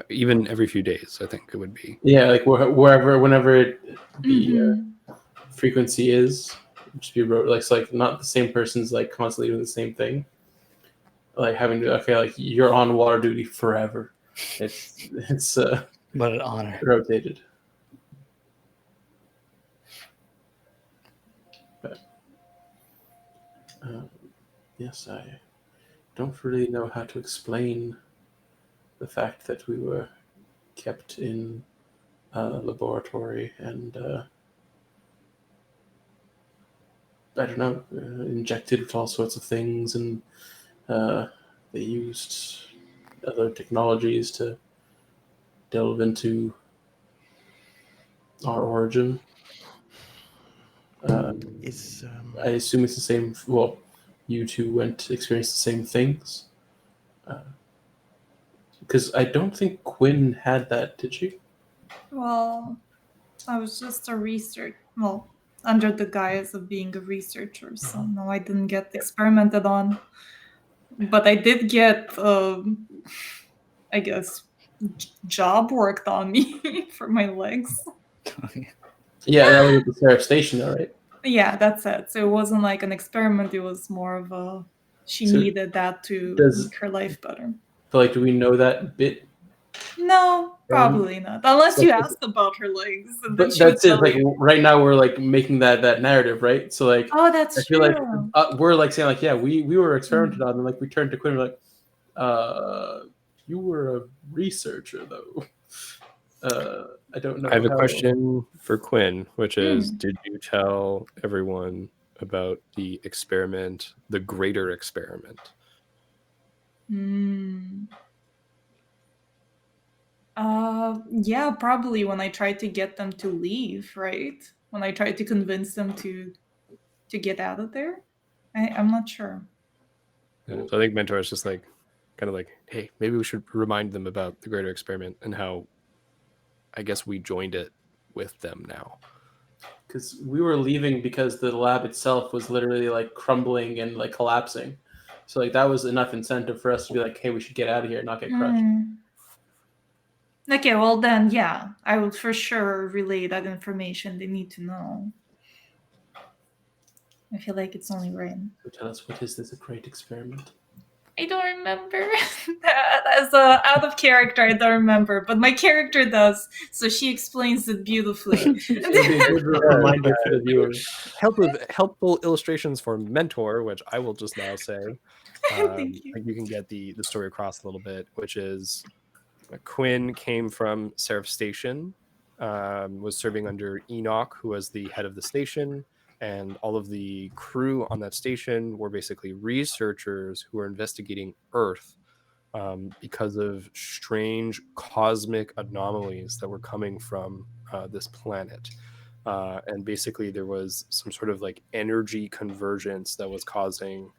Even every few days, I think it would be. Yeah, like whenever the frequency is, just be like not the same person's like constantly doing the same thing. Like having to like you're on water duty forever. It's What an honor. rotated. But yes, I don't really know how to explain the fact that we were kept in a laboratory and I don't know, injected with all sorts of things, and they used other technologies to delve into our origin. I assume it's the same. Well, you two experienced the same things. Because I don't think Quinn had that, did she? Well, I was just a research. Well, under the guise of being a researcher, so no, I didn't get experimented on. But I did get, I guess, job worked on me for my legs. Yeah, that was at the Seraph Station, though, right? Yeah, that's it. So it wasn't like an experiment. It was more of a. She So needed that to make her life better. So, like, do we know that bit? No, probably not. Unless you asked about her legs. And then But she would that's it. tell Like you. right now, we're like making that narrative, right? So like, Oh, that's I feel true. like we're like saying like, yeah, we were experimented on, and like we turned to Quinn, we're like, you were a researcher though. I don't know. I have a question for Quinn, which is, did you tell everyone about the experiment, the greater experiment? Yeah, probably when I tried to get them to leave, right? When I tried to convince them to get out of there. I'm not sure. Yeah, so I think Mentor is just like, kind of like, hey, maybe we should remind them about the greater experiment and how, I guess, we joined it with them now. Because we were leaving because the lab itself was literally like crumbling and like collapsing. So like that was enough incentive for us to be like, hey, we should get out of here and not get crushed. Okay, well then, yeah, I would for sure relay that information they need to know. I feel like it's only right. So tell us, what is this a great experiment? I don't remember. As out of character, I don't remember, but my character does, so she explains it beautifully. It'll be a good reminder for the viewer. Helpful illustrations for Mentor, which I will just now say. Thank you. You can get the story across a little bit, which is Quinn came from Seraph Station, was serving under Enoch, who was the head of the station, and all of the crew on that station were basically researchers who were investigating Earth because of strange cosmic anomalies that were coming from this planet. And basically there was some sort of like energy convergence that was causing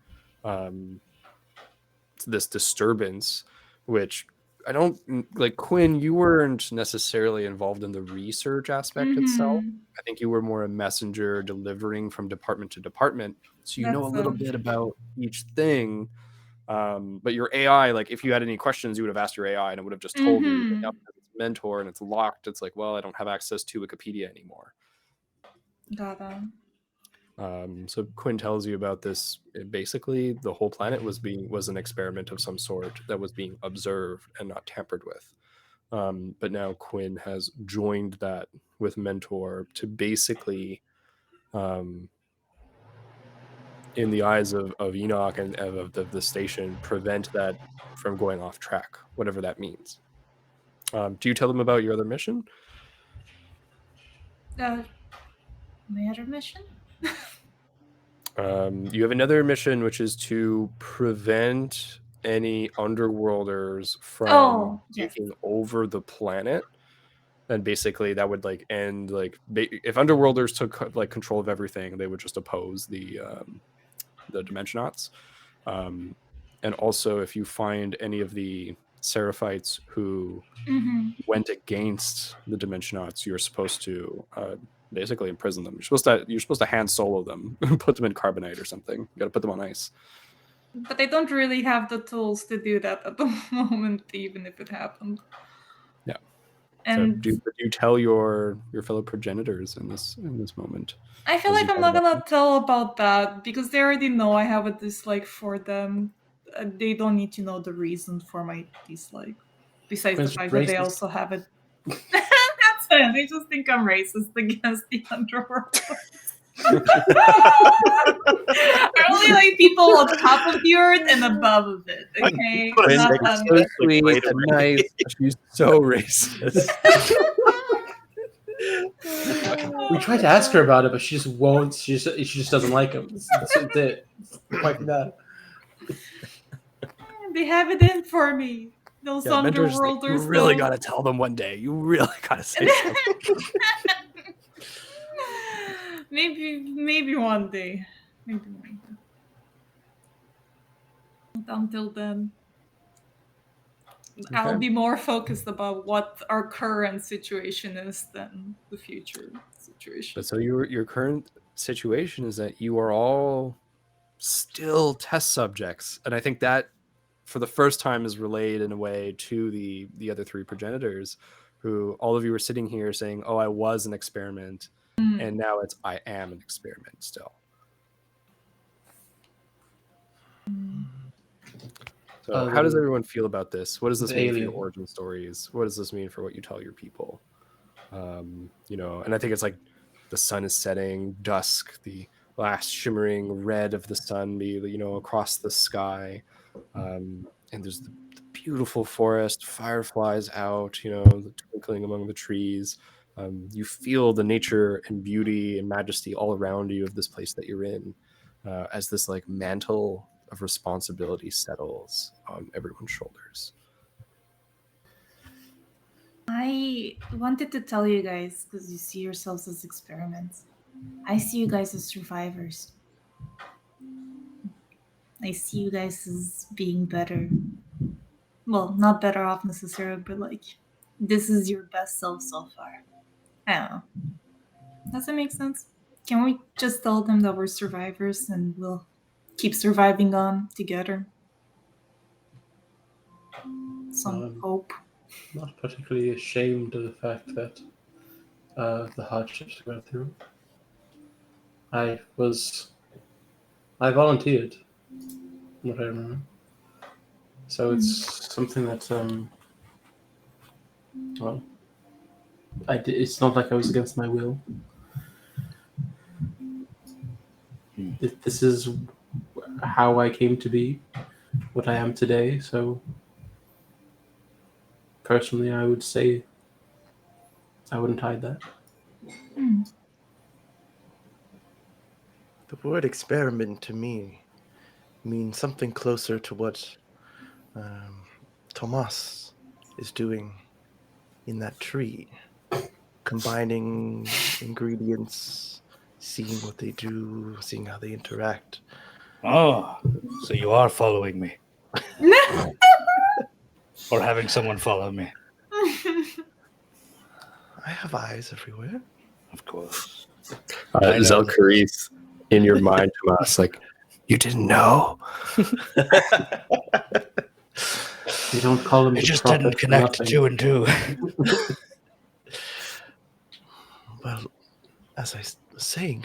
this disturbance, which I don't like. Quinn, you weren't necessarily involved in the research aspect itself. I think you were more a messenger delivering from department to department, so you know a little bit about each thing. But your AI, like if you had any questions, you would have asked your AI and it would have just told you. But now because it's Mentor and it's locked, it's like, well, I don't have access to Wikipedia anymore. Got it. So Quinn tells you about this. Basically, the whole planet was an experiment of some sort that was being observed and not tampered with. But now Quinn has joined that with Mentor to basically, in the eyes of Enoch and of the station, prevent that from going off track, whatever that means. Do you tell them about your other mission? My other mission? You have another mission, which is to prevent any underworlders from taking over the planet. And basically that would like end like if underworlders took like control of everything, they would just oppose the Dimensionauts. And also if you find any of the Seraphites who went against the Dimensionauts, you're supposed to basically imprison them. You're supposed to hand solo them, put them in carbonite or something. You got to put them on ice. But I don't really have the tools to do that at the moment, even if it happened. Yeah. And so do you tell your fellow progenitors in this moment? I feel like I'm not gonna tell about that because they already know I have a dislike for them. They don't need to know the reason for my dislike. Besides the fact that they also have it. That's it. They just think I'm racist against the underworld. I only like people on top of the earth and above of it. Okay, so sweet and nice. She's so racist. We tried to ask her about it, but she just won't. She just doesn't like him. That's it. Quite that. They have it in for me. Those underworlders. Like, you really gotta tell them one day. You really gotta say something. Maybe one day. Maybe one day. Until then, okay. I'll be more focused about what our current situation is than the future situation. But so your current situation is that you are all still test subjects, and I think that for the first time is relayed in a way to the other three progenitors, who all of you are sitting here saying, "Oh, I was an experiment," and now it's I am an experiment still. So how does everyone feel about this? What does this mean for your origin stories? What does this mean for what you tell your people? And I think it's like the sun is setting, dusk, the last shimmering red of the sun be, across the sky. And there's the beautiful forest, fireflies out, the twinkling among the trees. You feel the nature and beauty and majesty all around you of this place that you're in, as this like mantle of responsibility settles on everyone's shoulders. I wanted to tell you guys, because you see yourselves as experiments, I see you guys as survivors. I see you guys as being better. Well, not better off necessarily, but like, this is your best self so far. I don't know. Does that make sense? Can we just tell them that we're survivors and we'll keep surviving on together? Some hope. not particularly ashamed of the fact that the hardships we went through. I volunteered, from what I remember. So it's something that, well, it's not like I was against my will. This is how I came to be, what I am today. So personally, I would say I wouldn't hide that. The word experiment to me means something closer to what Tomas is doing in that tree. Combining ingredients, seeing what they do, seeing how they interact. Oh, so you are following me. Or having someone follow me. I have eyes everywhere. Of course. I know Zelkaris, in your mind, Tomas, like, you didn't know? They don't call him I the just prophet didn't for connect nothing. 2 and 2. Well, as I was saying,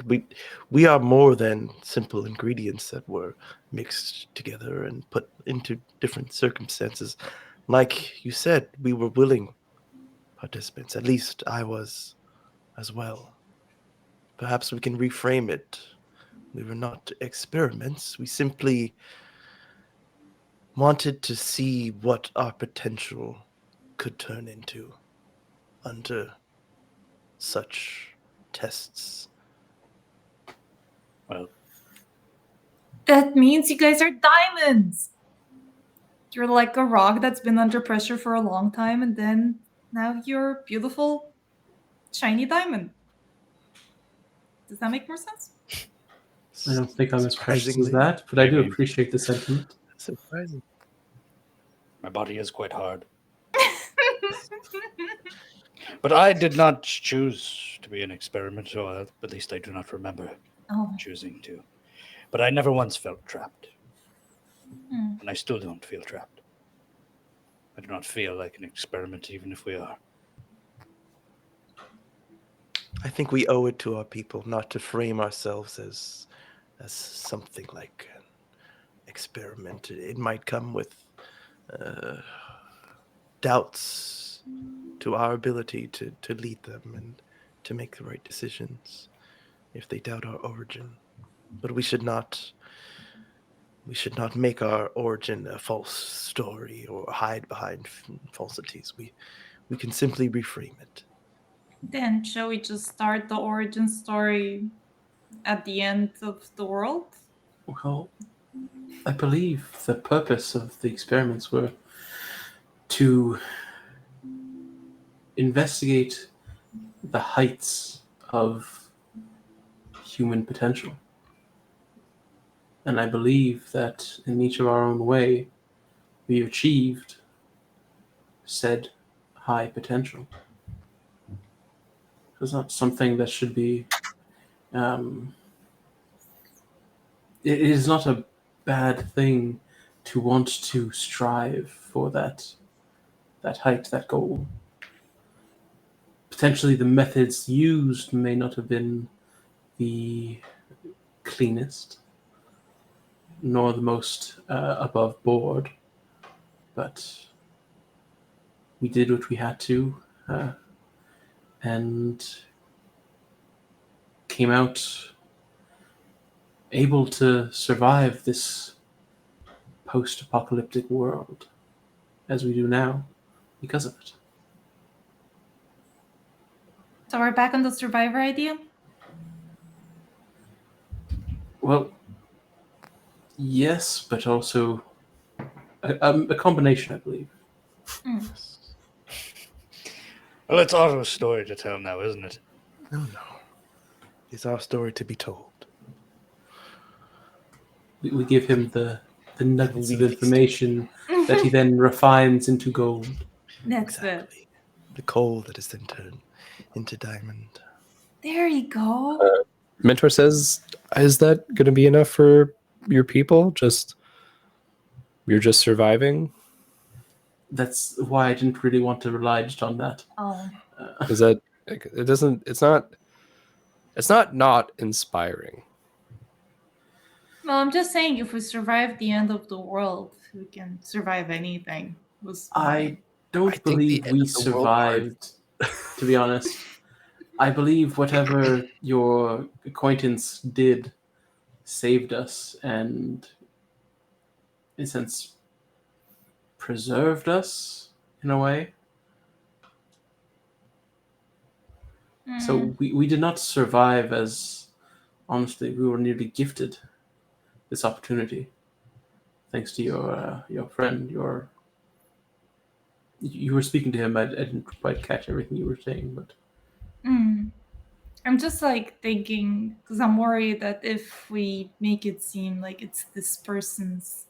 we are more than simple ingredients that were mixed together and put into different circumstances. Like you said, we were willing participants. At least I was as well. Perhaps we can reframe it. We were not experiments. We simply wanted to see what our potential could turn into under such tests. Well, That means you guys are diamonds. You're like a rock that's been under pressure for a long time, and then now you're beautiful, shiny diamond. Does that make more sense? I don't think I'm as precious as Surprisingly, that, but I do Maybe. appreciate the sentiment. surprising. my body is quite hard. But I did not choose to be an experiment, or at least I do not remember Oh. choosing to. But I never once felt trapped. Hmm. And I still don't feel trapped. I do not feel like an experiment, even if we are. I think we owe it to our people not to frame ourselves as something like an experiment. It might come with doubts to our ability to lead them and to make the right decisions if they doubt our origin. But we should not make our origin a false story or hide behind falsities. We can simply reframe it. Then shall we just start the origin story at the end of the world? Well, I believe the purpose of the experiments were to investigate the heights of human potential. And I believe that in each of our own way, we achieved said high potential. It's not something that should be. It is not a bad thing to want to strive for that height, that goal. Potentially, the methods used may not have been the cleanest, nor the most above board, but we did what we had to, and came out able to survive this post-apocalyptic world as we do now because of it. So we're back on the survivor idea? Well, yes, but also a combination, I believe. Well, it's Otto's story to tell now, isn't it? No. It's our story to be told. We give him the nuggets of Released. information that he then refines into gold. That's it. Exactly. The coal that is then turned into diamond. There you go. Mentor says, is that going to be enough for your people? You're just surviving? that's why I didn't really want to rely just on that. Oh. Is that it doesn't it's not inspiring. Well, I'm just saying, if we survive the end of the world, we can survive anything. I don't I think believe the end we of the world part- survived, to be honest. I believe whatever your acquaintance did saved us and, in a sense, preserved us in a way. So we did not survive as, honestly, we were nearly gifted this opportunity. Thanks to your friend, you were speaking to him. I didn't quite catch everything you were saying, but I'm just like thinking, because I'm worried that if we make it seem like it's this person's,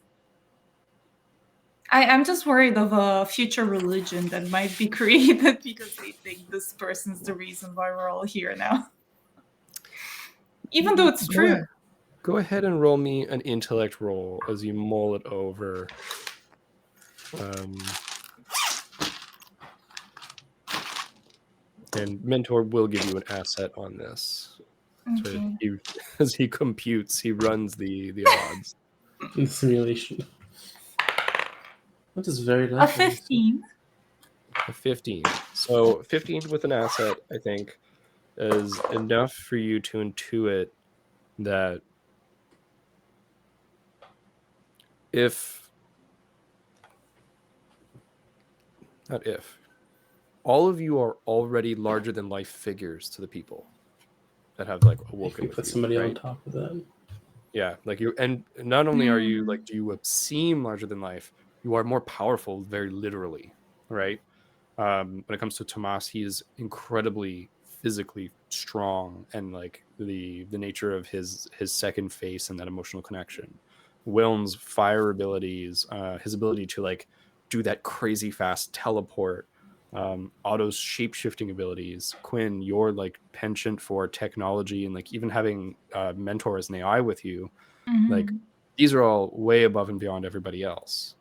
I'm just worried of a future religion that might be created because they think this person's the reason why we're all here now. Even though it's true. Go ahead and roll me an intellect roll as you mull it over. And Mentor will give you an asset on this. Okay. So as he computes, he runs the odds. in the simulation. That is very A likely. 15. A 15. So 15 with an asset, I think, is enough for you to intuit that all of you are already larger than life figures to the people that have like If awoken we with put you, somebody on right? top of that. Yeah, like you, and not only are you like, do you seem larger than life, you are more powerful, very literally, right? When it comes to Tomas, he is incredibly physically strong, and like the nature of his second face and that emotional connection. Wilm's fire abilities, his ability to like do that crazy fast teleport, Otto's shape-shifting abilities, Quinn, your like penchant for technology, and like even having Mentor as an AI with you, like these are all way above and beyond everybody else.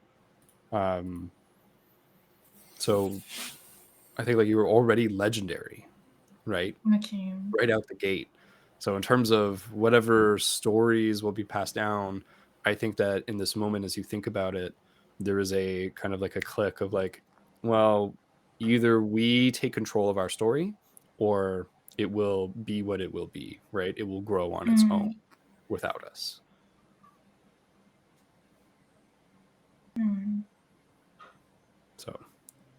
So I think like you were already legendary, right? Okay. Right out the gate. So in terms of whatever stories will be passed down, I think that in this moment, as you think about it, there is a kind of like a click of like, well, either we take control of our story or it will be what it will be, right? It will grow on its own without us. So,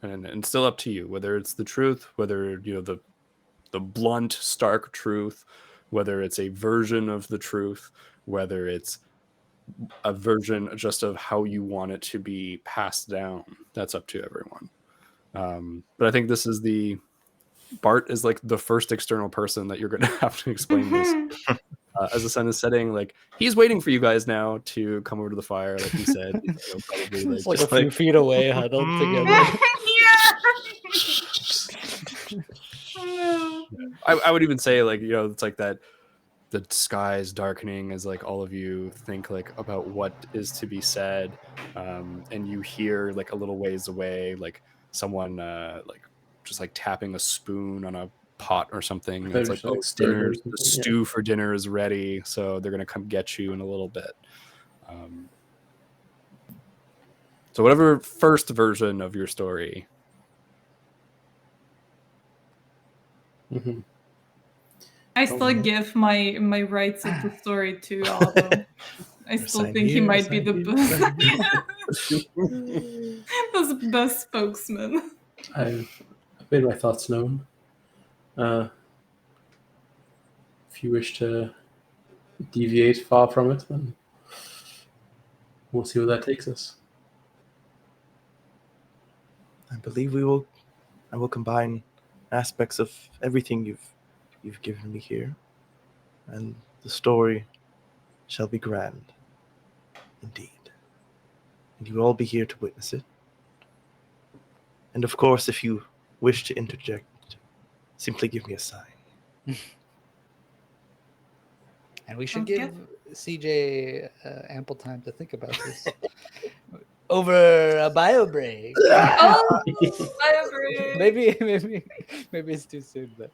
and it's still up to you, whether it's the truth, whether, you know, the blunt, stark truth, whether it's a version of the truth, whether it's a version just of how you want it to be passed down. That's up to everyone. But I think this is Bart is like the first external person that you're going to have to explain this. As the sun is setting, like he's waiting for you guys now to come over to the fire, like he said. You know, probably It's like a few feet away, huddled together. I would even say, like, you know, it's like that the sky is darkening as like all of you think like about what is to be said, and you hear like a little ways away like someone like just like tapping a spoon on a pot or something. And it's like, oh, the stew for dinner is ready, so they're gonna come get you in a little bit. So whatever first version of your story. I still give my rights of the story to Otto. I still think he might be the best spokesman. I've made my thoughts known. If you wish to deviate far from it, then we'll see where that takes us. I believe I will combine aspects of everything you've given me here, and the story shall be grand indeed. And you will all be here to witness it. And of course, if you wish to interject, simply give me a sign. And we should give CJ ample time to think about this. over a bio break. Oh, I agree. maybe it's too soon, but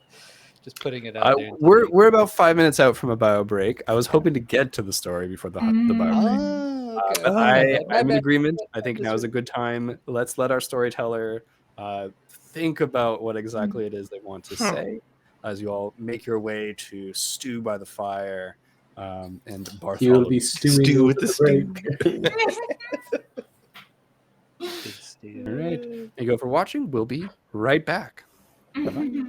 just putting it out there. We're about 5 minutes out from a bio break. I was hoping to get to the story before the bio break. Oh, okay. But My I'm in bad. agreement. I think I'm now is a good time. Let's let our storyteller think about what exactly it is they want to say as you all make your way to stew by the fire and He will Bartholomew. be stewing Stew over with the break. Big stew. All right. Thank you all for watching. We'll be right back. Bye-bye.